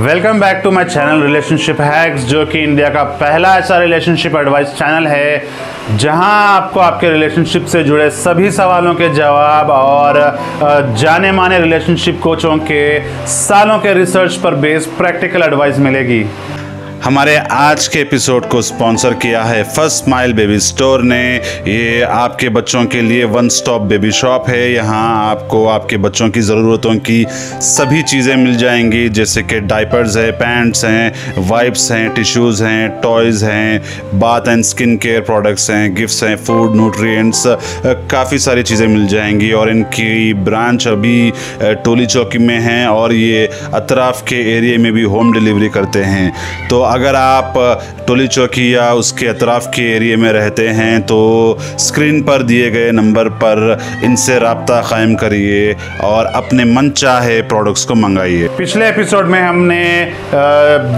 Welcome back to my channel relationship hacks, जो कि India का पहला ऐसा रिलेशनशिप एडवाइस चैनल है जहां आपको आपके रिलेशनशिप से जुड़े सभी सवालों के जवाब और जाने माने रिलेशनशिप कोचों के सालों के रिसर्च पर बेस्ड प्रैक्टिकल एडवाइस मिलेगी। हमारे आज के एपिसोड को स्पॉन्सर किया है फर्स्ट स्माइल बेबी स्टोर ने। ये आपके बच्चों के लिए वन स्टॉप बेबी शॉप है। यहाँ आपको आपके बच्चों की ज़रूरतों की सभी चीज़ें मिल जाएंगी, जैसे कि डायपर्स है, पैंट्स हैं, वाइप्स हैं, टिश्यूज़ हैं, टॉयज़ हैं, bath and skin care products हैं, गिफ्ट्स हैं, फूड, न्यूट्रिएंट्स, काफ़ी सारी चीज़ें मिल जाएंगी। और इनकी ब्रांच अभी टोली चौकी में है और ये अतराफ़ के एरिया में भी होम डिलीवरी करते हैं। तो अगर आप टोली चौकी या उसके अतराफ़ के एरिया में रहते हैं तो स्क्रीन पर दिए गए नंबर पर इनसे रब्ता कायम करिए और अपने मन चाहे प्रोडक्ट्स को मंगाइए। पिछले एपिसोड में हमने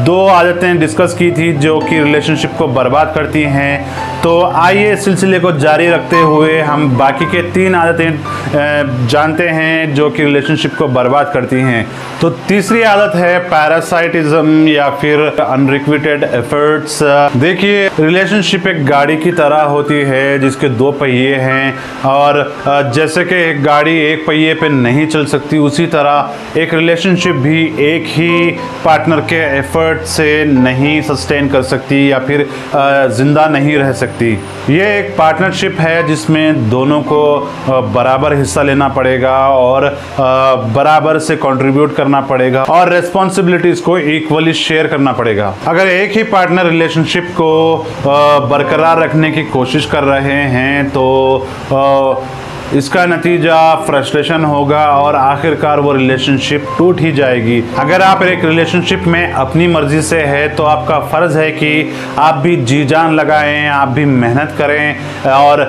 दो आदतें डिस्कस की थी जो कि रिलेशनशिप को बर्बाद करती हैं। तो आइए इस सिलसिले को जारी रखते हुए हम बाकी के 3 आदतें जानते हैं जो कि रिलेशनशिप को बर्बाद करती हैं। तो तीसरी आदत है पैरासाइटिज्म या फिर अनरिक्विटेड एफर्ट्स। देखिए, रिलेशनशिप एक गाड़ी की तरह होती है जिसके 2 पहिए हैं, और जैसे कि एक गाड़ी एक पहिए पे नहीं चल सकती, उसी तरह एक रिलेशनशिप भी एक ही पार्टनर के एफर्ट से नहीं सस्टेन कर सकती या फिर जिंदा नहीं रह सकती। ये एक पार्टनरशिप है जिसमें दोनों को बराबर हिस्सा लेना पड़ेगा और बराबर से कंट्रीब्यूट करना पड़ेगा और रेस्पॉन्सिबिलिटीज को इक्वली शेयर करना पड़ेगा। अगर एक ही पार्टनर रिलेशनशिप को बरकरार रखने की कोशिश कर रहे हैं तो इसका नतीजा फ्रस्ट्रेशन होगा और आखिरकार वो रिलेशनशिप टूट ही जाएगी। अगर आप एक रिलेशनशिप में अपनी मर्जी से है तो आपका फ़र्ज़ है कि आप भी जी जान लगाएं, आप भी मेहनत करें और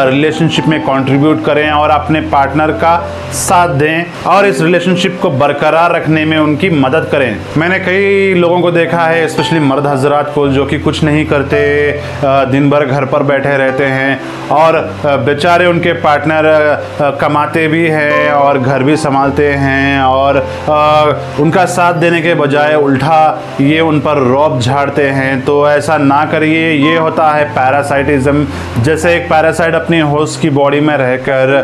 रिलेशनशिप में कंट्रीब्यूट करें और अपने पार्टनर का साथ दें और इस रिलेशनशिप को बरकरार रखने में उनकी मदद करें। मैंने कई लोगों को देखा है, स्पेशली मर्द हजरात को, जो कि कुछ नहीं करते, दिन भर घर पर बैठे रहते हैं और बेचारे उनके पार्टनर कमाते भी हैं और घर भी संभालते हैं और उनका साथ देने के बजाय उल्टा ये उन पर रौब झाड़ते हैं। तो ऐसा ना करिए। ये होता है पैरासाइटिज्म। जैसे एक पैरासाइट अपनी होस्ट की बॉडी में रहकर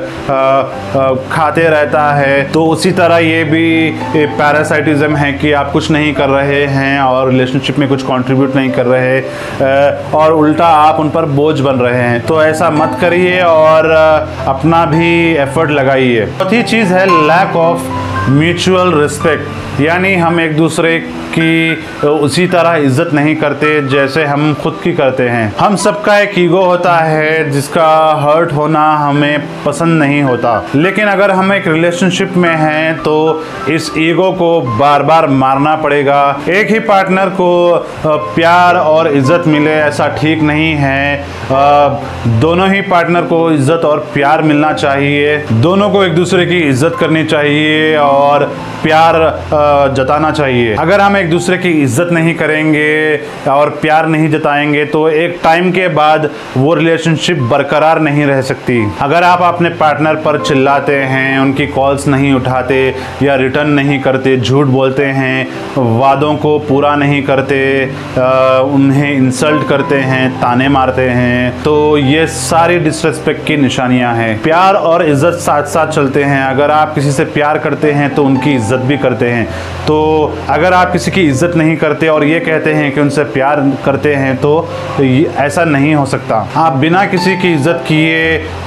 खाते रहता है, तो उसी तरह ये भी पैरासाइटिज्म है कि आप कुछ नहीं कर रहे हैं और रिलेशनशिप में कुछ कंट्रीब्यूट नहीं कर रहे और उल्टा आप उन पर बोझ बन रहे हैं। तो ऐसा मत करिए और अपना भी एफर्ट लगाइए। चौथी चीज़ है लैक ऑफ म्यूचुअल रिस्पेक्ट, यानी हम एक दूसरे की उसी तरह इज्जत नहीं करते जैसे हम खुद की करते हैं। हम सबका एक ईगो होता है जिसका हर्ट होना हमें पसंद नहीं होता, लेकिन अगर हम एक रिलेशनशिप में हैं तो इस ईगो को बार बार मारना पड़ेगा। एक ही पार्टनर को प्यार और इज्जत मिले ऐसा ठीक नहीं है। दोनों ही पार्टनर को इज्जत और प्यार मिलना चाहिए। दोनों को एक दूसरे की इज्जत करनी चाहिए और प्यार जताना चाहिए। अगर हम एक दूसरे की इज्जत नहीं करेंगे और प्यार नहीं जताएंगे तो एक टाइम के बाद वो रिलेशनशिप बरकरार नहीं रह सकती। अगर आप अपने पार्टनर पर चिल्लाते हैं, उनकी कॉल्स नहीं उठाते या रिटर्न नहीं करते, झूठ बोलते हैं, वादों को पूरा नहीं करते, उन्हें इंसल्ट करते हैं, ताने मारते हैं, तो ये सारी डिसरिस्पेक्ट की निशानियां हैं। प्यार और इज्जत साथ साथ चलते हैं। अगर आप किसी से प्यार करते हैं तो उनकी इज्जत भी करते हैं। तो अगर आप किसी की इज्जत नहीं करते और ये कहते हैं कि उनसे प्यार करते हैं तो ऐसा नहीं हो सकता। आप बिना किसी की इज्जत किए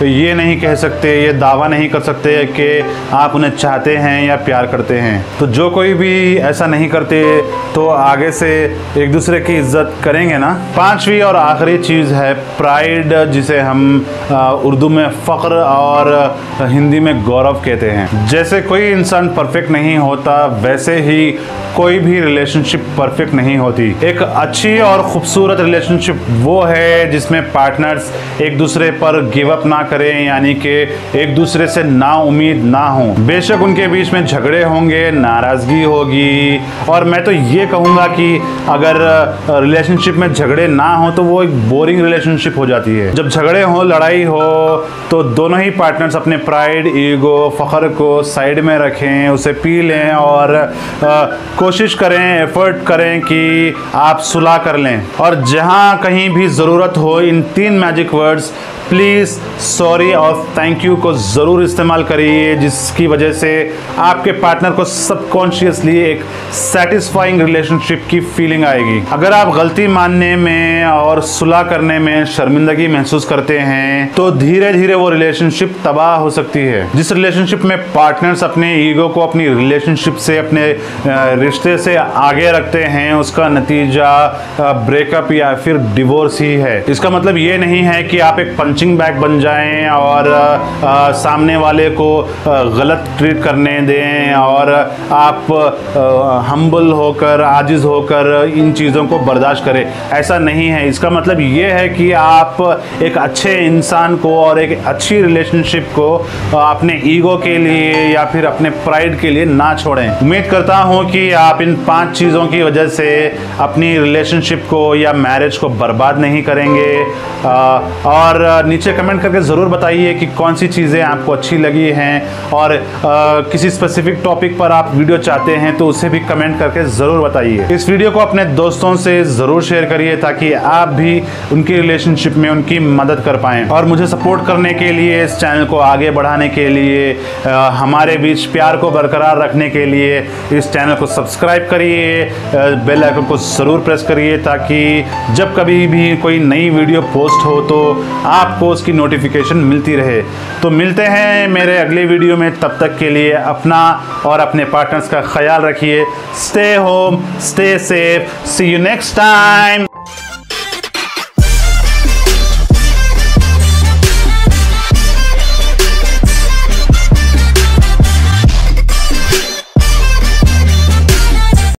ये नहीं कह सकते, ये दावा नहीं कर सकते कि आप उन्हें चाहते हैं या प्यार करते हैं। तो जो कोई भी ऐसा नहीं करते तो आगे से एक दूसरे की इज्जत करेंगे ना। 5वीं और आखिरी चीज़ है प्राइड, जिसे हम उर्दू में फ़ख्र और हिंदी में गौरव कहते हैं। जैसे कोई इंसान परफेक्ट नहीं होता, वैसे ही कोई भी रिलेशनशिप परफेक्ट नहीं होती। एक अच्छी और ख़ूबसूरत रिलेशनशिप वो है जिसमें पार्टनर्स एक दूसरे पर गिव अप ना करें, यानी कि एक दूसरे से ना उम्मीद ना हो। बेशक उनके बीच में झगड़े होंगे, नाराज़गी होगी, और मैं तो ये कहूँगा कि अगर रिलेशनशिप में झगड़े ना हो तो वो एक बोरिंग रिलेशनशिप हो जाती है। जब झगड़े हो, लड़ाई हो, तो दोनों ही पार्टनर्स अपने प्राइड, ईगो, फ़ख्र को साइड में रखें लें, उसे पी लें और कोशिश करें, एफर्ट करें कि आप सुलह कर लें। और जहां कहीं भी ज़रूरत हो इन 3 मैजिक वर्ड्स प्लीज़, सॉरी और थैंक यू को ज़रूर इस्तेमाल करिए, जिसकी वजह से आपके पार्टनर को सबकॉन्शियसली एक सेटिस्फाइंग रिलेशनशिप की फीलिंग आएगी। अगर आप गलती मानने में और सुलह करने में शर्मिंदगी महसूस करते हैं तो धीरे धीरे वो रिलेशनशिप तबाह हो सकती है। जिस रिलेशनशिप में पार्टनर्स अपने ईगो को अपनी रिलेशनशिप से, अपने रिश्ते से आगे रखते हैं, उसका नतीजा ब्रेकअप या फिर डिवोर्स ही है। इसका मतलब ये नहीं है कि आप एक पंचिंग बैग बन जाएं और सामने वाले को गलत ट्रीट करने दें और आप हम्बल होकर, आजिज होकर इन चीज़ों को बर्दाश्त करें। ऐसा नहीं है। इसका मतलब ये है कि आप एक अच्छे इंसान को और एक अच्छी रिलेशनशिप को अपने ईगो के लिए या फिर अपने प्राइड के लिए ना छोड़ें। उम्मीद करता हूँ कि आप इन 5 चीज़ों की वजह से अपनी रिलेशनशिप को या मैरिज को बर्बाद नहीं करेंगे। और नीचे कमेंट करके ज़रूर बताइए कि कौन सी चीज़ें आपको अच्छी लगी हैं और किसी स्पेसिफिक टॉपिक पर आप वीडियो चाहते हैं तो उसे भी कमेंट करके ज़रूर बताइए। इस वीडियो को अपने दोस्तों से ज़रूर शेयर करिए ताकि आप भी उनकी रिलेशनशिप में उनकी मदद कर पाएँ। और मुझे सपोर्ट करने के लिए, इस चैनल को आगे बढ़ाने के लिए, हमारे बीच प्यार को बरकरार रखने के लिए इस चैनल को सब्सक्राइब करिए, बेल आइकन को ज़रूर प्रेस करिए ताकि जब कभी भी कोई नई वीडियो पोस्ट हो तो आपको उसकी नोटिफिकेशन मिलती रहे। तो मिलते हैं मेरे अगले वीडियो में, तब तक के लिए अपना और अपने पार्टनर्स का ख्याल रखिए। Stay home, stay safe, see you next time.